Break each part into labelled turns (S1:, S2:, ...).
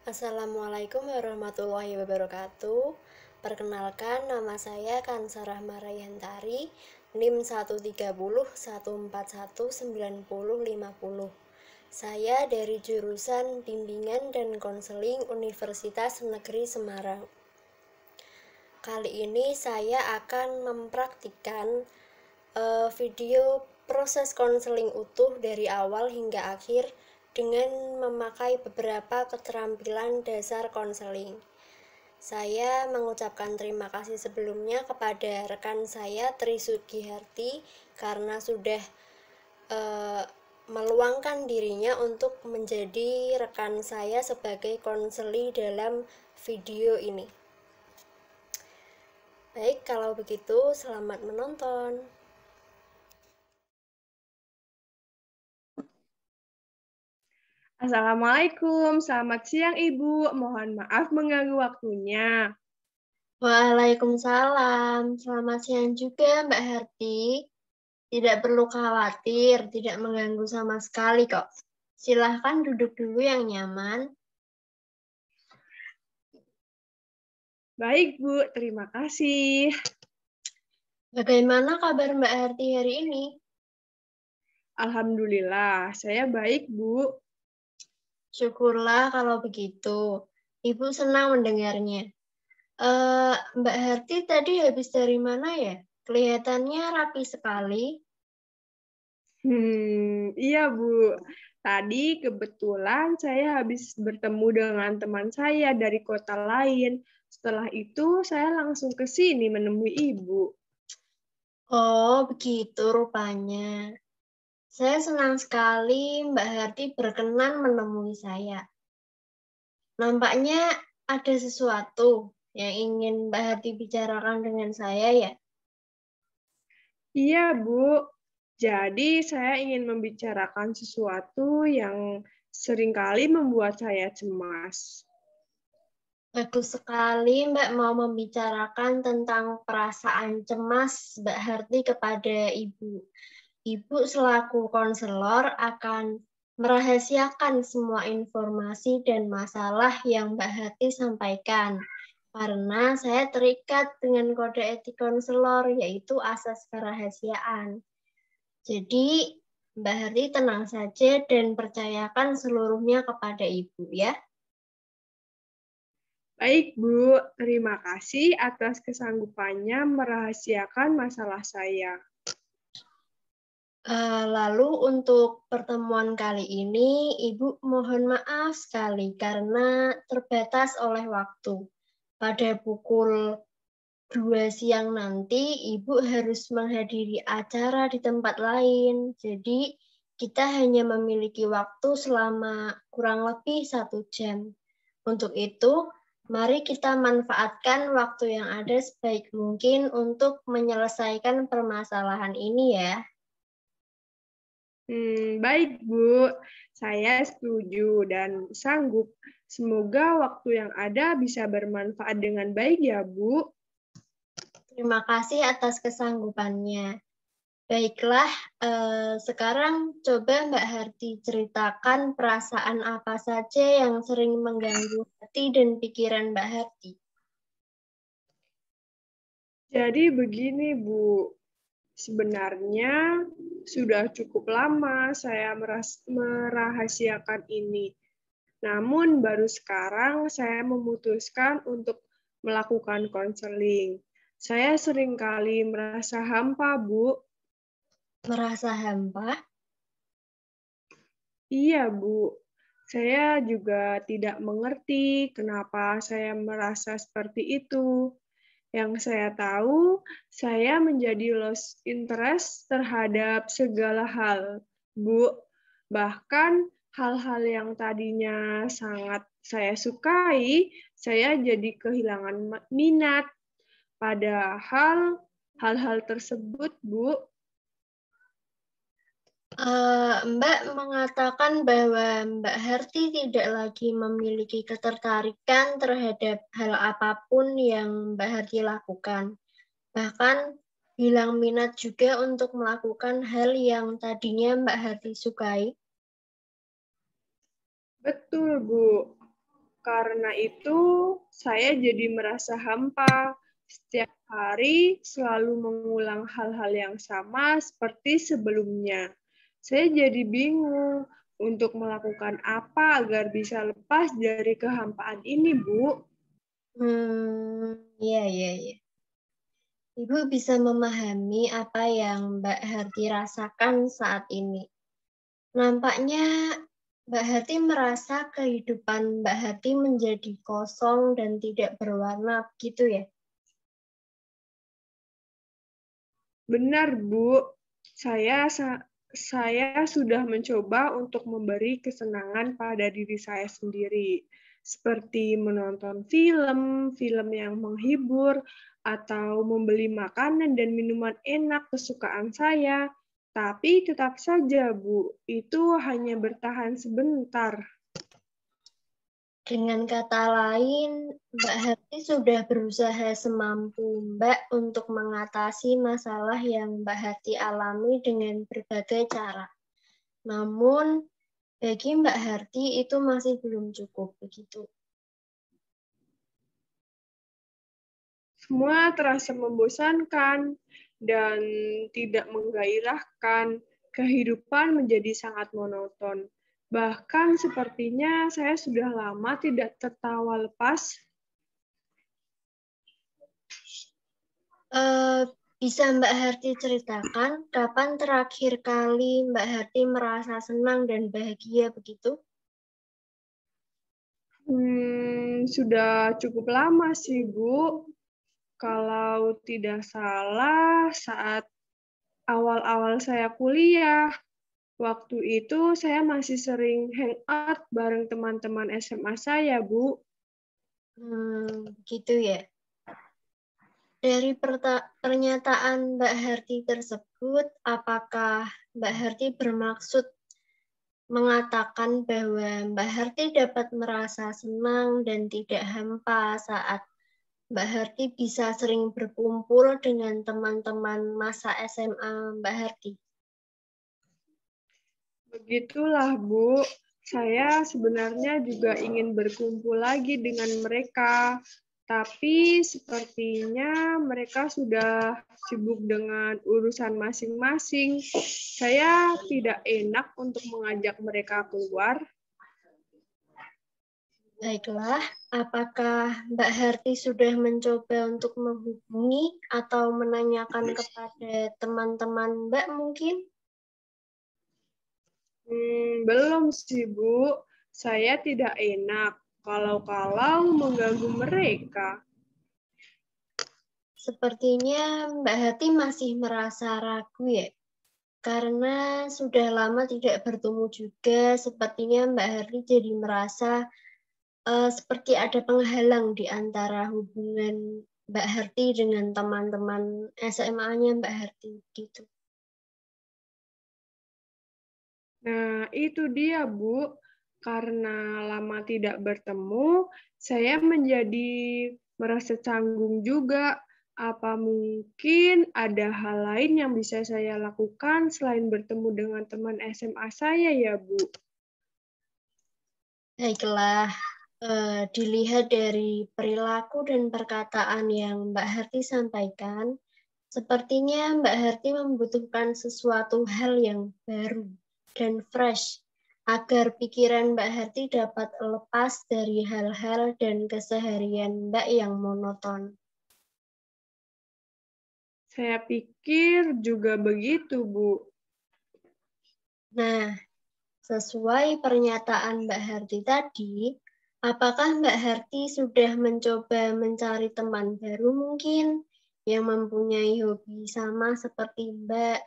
S1: Assalamualaikum warahmatullahi wabarakatuh. Perkenalkan, nama saya Kansa Rahma Rayhantari, NIM 13014190050. Saya dari jurusan Bimbingan dan Konseling Universitas Negeri Semarang. Kali ini saya akan mempraktikkan video proses konseling utuh dari awal hingga akhir dengan memakai beberapa keterampilan dasar konseling. Saya mengucapkan terima kasih sebelumnya kepada rekan saya Tri Sugiharti karena sudah meluangkan dirinya untuk menjadi rekan saya sebagai konseli dalam video ini. Baik, kalau begitu selamat menonton.
S2: Assalamualaikum, selamat siang Ibu. Mohon maaf mengganggu waktunya.
S1: Waalaikumsalam, selamat siang juga Mbak Harti. Tidak perlu khawatir, tidak mengganggu sama sekali kok. Silahkan duduk dulu yang nyaman.
S2: Baik Bu, terima kasih.
S1: Bagaimana kabar Mbak Harti hari ini?
S2: Alhamdulillah, saya baik Bu.
S1: Syukurlah kalau begitu. Ibu senang mendengarnya. Mbak Harti tadi habis dari mana ya? Kelihatannya rapi sekali.
S2: Iya Bu. Tadi kebetulan saya habis bertemu dengan teman saya dari kota lain. Setelah itu saya langsung ke sini menemui Ibu.
S1: Oh, begitu rupanya. Saya senang sekali Mbak Harti berkenan menemui saya. Nampaknya ada sesuatu yang ingin Mbak Harti bicarakan dengan saya ya?
S2: Iya Bu. Jadi saya ingin membicarakan sesuatu yang seringkali membuat saya cemas.
S1: Bagus sekali Mbak mau membicarakan tentang perasaan cemas Mbak Harti kepada Ibu. Ibu selaku konselor akan merahasiakan semua informasi dan masalah yang Mbak Harti sampaikan. Karena saya terikat dengan kode etik konselor, yaitu asas kerahasiaan. Jadi, Mbak Harti tenang saja dan percayakan seluruhnya kepada Ibu ya.
S2: Baik, Bu. Terima kasih atas kesanggupannya merahasiakan masalah saya.
S1: Lalu untuk pertemuan kali ini, Ibu mohon maaf sekali karena terbatas oleh waktu. Pada pukul 2 siang nanti, Ibu harus menghadiri acara di tempat lain. Jadi, kita hanya memiliki waktu selama kurang lebih 1 jam. Untuk itu, mari kita manfaatkan waktu yang ada sebaik mungkin untuk menyelesaikan permasalahan ini ya.
S2: Baik, Bu. Saya setuju dan sanggup. Semoga waktu yang ada bisa bermanfaat dengan baik ya, Bu.
S1: Terima kasih atas kesanggupannya. Baiklah, sekarang coba Mbak Harti ceritakan perasaan apa saja yang sering mengganggu hati dan pikiran Mbak Harti.
S2: Jadi begini, Bu. Sebenarnya sudah cukup lama saya merahasiakan ini. Namun baru sekarang saya memutuskan untuk melakukan konseling. Saya seringkali merasa hampa, Bu.
S1: Merasa hampa?
S2: Iya, Bu. Saya juga tidak mengerti kenapa saya merasa seperti itu. Yang saya tahu, saya menjadi lost interest terhadap segala hal, Bu. Bahkan hal-hal yang tadinya sangat saya sukai, saya jadi kehilangan minat. Padahal hal-hal tersebut, Bu?
S1: Mbak mengatakan bahwa Mbak Harti tidak lagi memiliki ketertarikan terhadap hal apapun yang Mbak Harti lakukan. Bahkan hilang minat juga untuk melakukan hal yang tadinya Mbak Harti sukai.
S2: Betul, Bu. Karena itu, saya jadi merasa hampa. Setiap hari selalu mengulang hal-hal yang sama seperti sebelumnya. Saya jadi bingung untuk melakukan apa agar bisa lepas dari kehampaan ini, Bu.
S1: Iya, iya, iya. Ibu bisa memahami apa yang Mbak Harti rasakan saat ini. Nampaknya Mbak Harti merasa kehidupan Mbak Harti menjadi kosong dan tidak berwarna, gitu ya?
S2: Benar, Bu. Saya sudah mencoba untuk memberi kesenangan pada diri saya sendiri, seperti menonton film yang menghibur, atau membeli makanan dan minuman enak kesukaan saya. Tapi tetap saja, Bu, itu hanya bertahan sebentar.
S1: Dengan kata lain, Mbak Harti sudah berusaha semampu Mbak untuk mengatasi masalah yang Mbak Harti alami dengan berbagai cara. Namun, bagi Mbak Harti itu masih belum cukup, begitu.
S2: Semua terasa membosankan dan tidak menggairahkan. Kehidupan menjadi sangat monoton. Bahkan sepertinya saya sudah lama tidak tertawa lepas.
S1: Bisa Mbak Harti ceritakan kapan terakhir kali Mbak Harti merasa senang dan bahagia begitu?
S2: Sudah cukup lama sih, Bu. Kalau tidak salah, saat awal-awal saya kuliah. Waktu itu saya masih sering hangout bareng teman-teman SMA saya, Bu.
S1: Gitu ya. Dari pernyataan Mbak Harti tersebut, apakah Mbak Harti bermaksud mengatakan bahwa Mbak Harti dapat merasa senang dan tidak hampa saat Mbak Harti bisa sering berkumpul dengan teman-teman masa SMA Mbak Harti?
S2: Begitulah, Bu. Saya sebenarnya juga ingin berkumpul lagi dengan mereka, tapi sepertinya mereka sudah sibuk dengan urusan masing-masing. Saya tidak enak untuk mengajak mereka keluar.
S1: Baiklah, apakah Mbak Harti sudah mencoba untuk menghubungi atau menanyakan kepada teman-teman Mbak mungkin?
S2: Belum sih, Bu. Saya tidak enak kalau-kalau mengganggu mereka.
S1: Sepertinya Mbak Harti masih merasa ragu ya, karena sudah lama tidak bertemu juga, sepertinya Mbak Harti jadi merasa seperti ada penghalang di antara hubungan Mbak Harti dengan teman-teman SMA-nya Mbak Harti gitu.
S2: Nah, itu dia, Bu. Karena lama tidak bertemu, saya menjadi merasa canggung juga. Apa mungkin ada hal lain yang bisa saya lakukan selain bertemu dengan teman SMA saya ya, Bu?
S1: Baiklah, dilihat dari perilaku dan perkataan yang Mbak Harti sampaikan, sepertinya Mbak Harti membutuhkan sesuatu hal yang baru dan fresh agar pikiran Mbak Harti dapat lepas dari hal-hal dan keseharian Mbak yang monoton.
S2: Saya pikir juga begitu, Bu.
S1: Nah, sesuai pernyataan Mbak Harti tadi, apakah Mbak Harti sudah mencoba mencari teman baru mungkin yang mempunyai hobi sama seperti Mbak?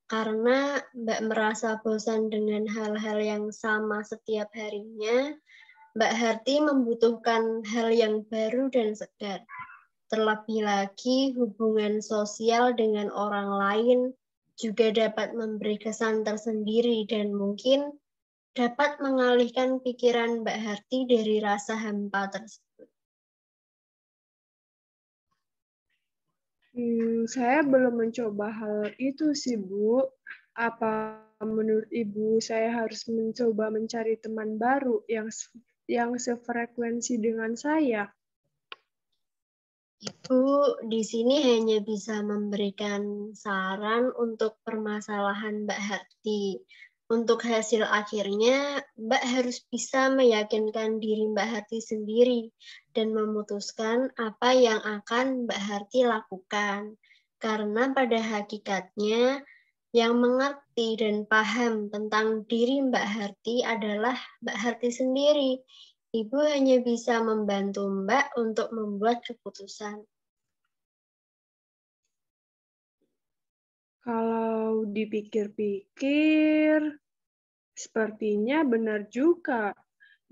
S1: Karena Mbak merasa bosan dengan hal-hal yang sama setiap harinya, Mbak Harti membutuhkan hal yang baru dan segar. Terlebih lagi, hubungan sosial dengan orang lain juga dapat memberi kesan tersendiri dan mungkin dapat mengalihkan pikiran Mbak Harti dari rasa hampa tersebut.
S2: Saya belum mencoba hal itu sih, Bu. Apa menurut Ibu saya harus mencoba mencari teman baru yang sefrekuensi dengan saya?
S1: Ibu di sini hanya bisa memberikan saran untuk permasalahan Mbak Harti. Untuk hasil akhirnya, Mbak harus bisa meyakinkan diri Mbak Harti sendiri dan memutuskan apa yang akan Mbak Harti lakukan. Karena pada hakikatnya, yang mengerti dan paham tentang diri Mbak Harti adalah Mbak Harti sendiri. Ibu hanya bisa membantu Mbak untuk membuat keputusan.
S2: Kalau dipikir-pikir, sepertinya benar juga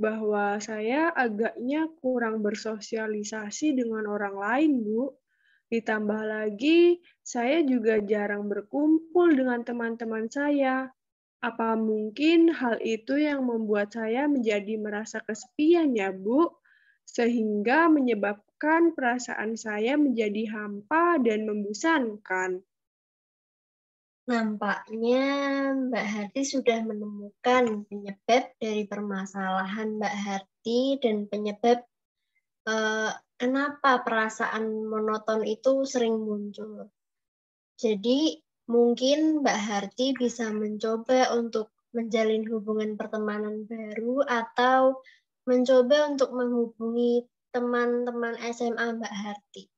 S2: bahwa saya agaknya kurang bersosialisasi dengan orang lain, Bu. Ditambah lagi, saya juga jarang berkumpul dengan teman-teman saya. Apa mungkin hal itu yang membuat saya menjadi merasa kesepian ya, Bu? Sehingga menyebabkan perasaan saya menjadi hampa dan membosankan.
S1: Nampaknya Mbak Harti sudah menemukan penyebab dari permasalahan Mbak Harti dan penyebab kenapa perasaan monoton itu sering muncul. Jadi mungkin Mbak Harti bisa mencoba untuk menjalin hubungan pertemanan baru atau mencoba untuk menghubungi teman-teman SMA Mbak Harti.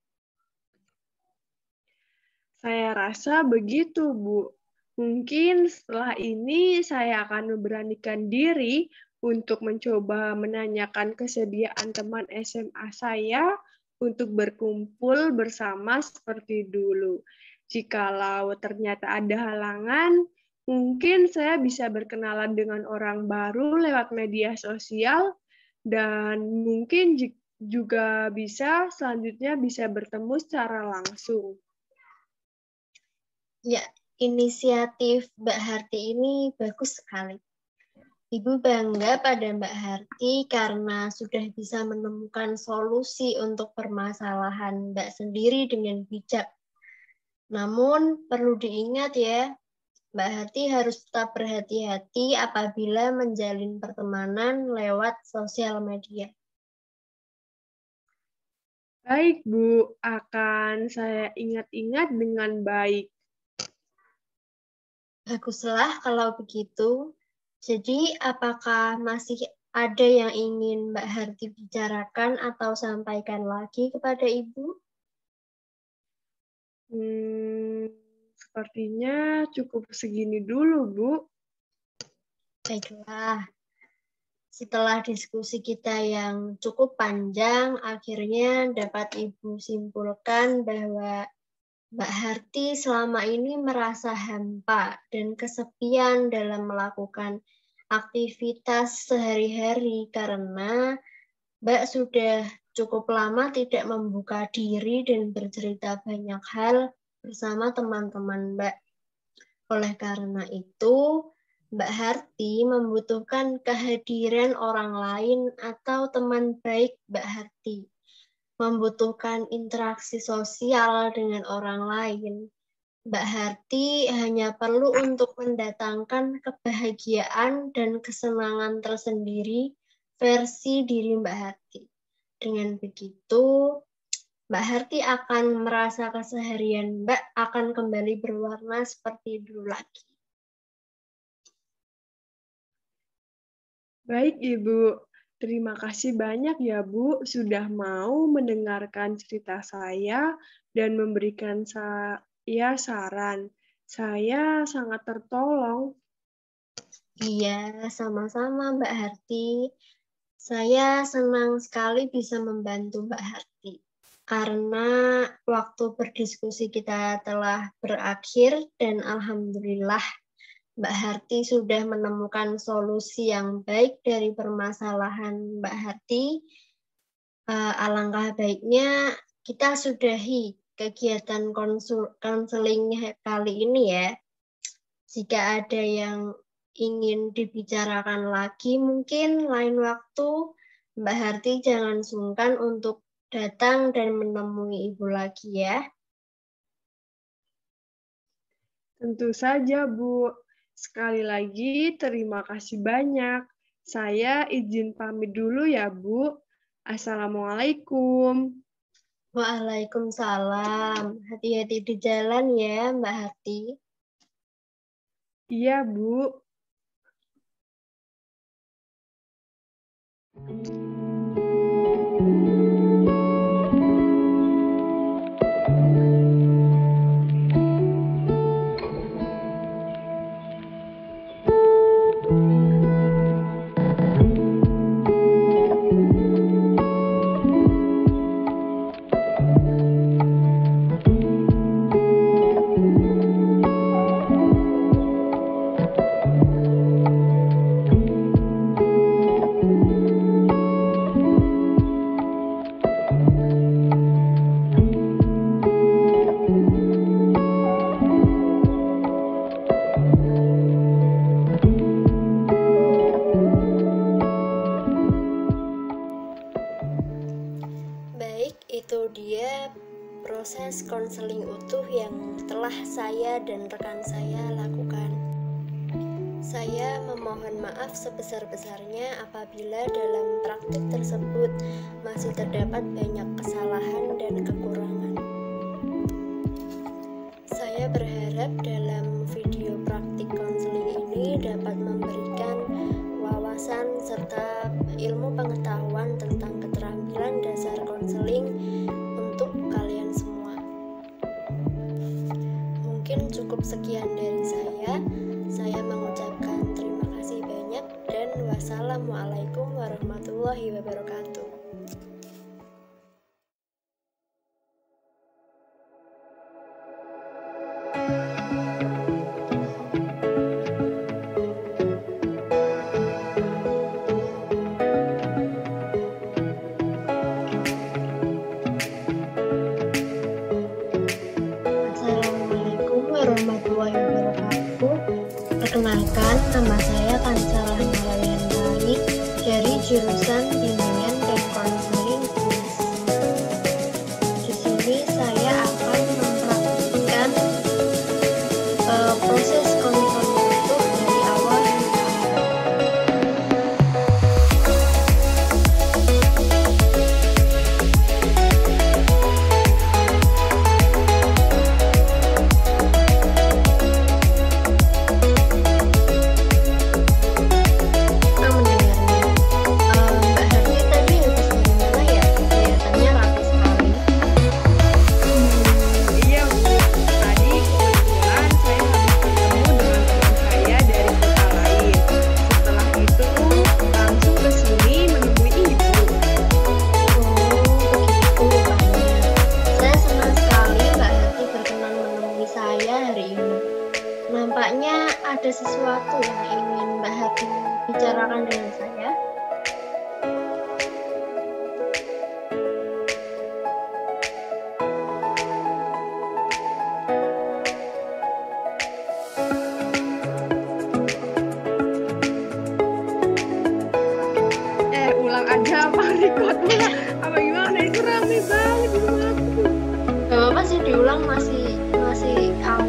S2: Saya rasa begitu, Bu. Mungkin setelah ini saya akan memberanikan diri untuk mencoba menanyakan kesediaan teman SMA saya untuk berkumpul bersama seperti dulu. Jikalau ternyata ada halangan, mungkin saya bisa berkenalan dengan orang baru lewat media sosial dan mungkin juga bisa selanjutnya bisa bertemu secara langsung.
S1: Ya, inisiatif Mbak Harti ini bagus sekali. Ibu bangga pada Mbak Harti karena sudah bisa menemukan solusi untuk permasalahan Mbak sendiri dengan bijak. Namun perlu diingat ya, Mbak Harti harus tetap berhati-hati apabila menjalin pertemanan lewat sosial media.
S2: Baik, Bu. Akan saya ingat-ingat dengan baik.
S1: Baguslah kalau begitu. Jadi, apakah masih ada yang ingin Mbak Harti bicarakan atau sampaikan lagi kepada Ibu?
S2: Sepertinya cukup segini dulu, Bu.
S1: Baiklah, setelah diskusi kita yang cukup panjang, akhirnya dapat Ibu simpulkan bahwa Mbak Harti selama ini merasa hampa dan kesepian dalam melakukan aktivitas sehari-hari karena Mbak sudah cukup lama tidak membuka diri dan bercerita banyak hal bersama teman-teman Mbak. Oleh karena itu, Mbak Harti membutuhkan kehadiran orang lain atau teman baik Mbak Harti, membutuhkan interaksi sosial dengan orang lain. Mbak Harti hanya perlu untuk mendatangkan kebahagiaan dan kesenangan tersendiri versi diri Mbak Harti. Dengan begitu, Mbak Harti akan merasa keseharian Mbak akan kembali berwarna seperti dulu lagi.
S2: Baik, Ibu. Terima kasih banyak ya, Bu, sudah mau mendengarkan cerita saya dan memberikan saya saran. Saya sangat tertolong.
S1: Iya, sama-sama Mbak Harti. Saya senang sekali bisa membantu Mbak Harti. Karena waktu berdiskusi kita telah berakhir dan alhamdulillah Mbak Harti sudah menemukan solusi yang baik dari permasalahan Mbak Harti. Alangkah baiknya kita sudahi kegiatan konseling kali ini ya. Jika ada yang ingin dibicarakan lagi, mungkin lain waktu Mbak Harti jangan sungkan untuk datang dan menemui Ibu lagi ya.
S2: Tentu saja, Bu. Sekali lagi, terima kasih banyak. Saya izin pamit dulu ya, Bu. Assalamualaikum.
S1: Waalaikumsalam. Hati-hati di jalan ya, Mbak Harti.
S2: Iya, Bu.
S1: Itu dia proses konseling utuh yang telah saya dan rekan saya lakukan. Saya memohon maaf sebesar-besarnya apabila dalam praktik tersebut masih terdapat banyak kesalahan dan kekurangan. Saya berharap dalam video praktik konseling ini dapat memberikan wawasan serta ilmu pengetahuan tentang keterampilan dasar konseling untuk kalian semua. Mungkin cukup sekian dari saya. Saya mengucapkan terima kasih banyak dan wassalamualaikum warahmatullahi wabarakatuh. Perkenalkan, nama saya Kansala Narayanari dari jurusan Bimbingan dan Konseling UNES. Di sini saya akan mempraktikkan proses konseling utuh dari awal hingga akhir. Nampaknya ada sesuatu yang ingin Mbak Harti bicarakan dengan saya.
S2: Ulang aja apa record ulang? Apa gimana? Itu rame banget di rumah aku.
S1: Gak apa-apa sih diulang, masih awal.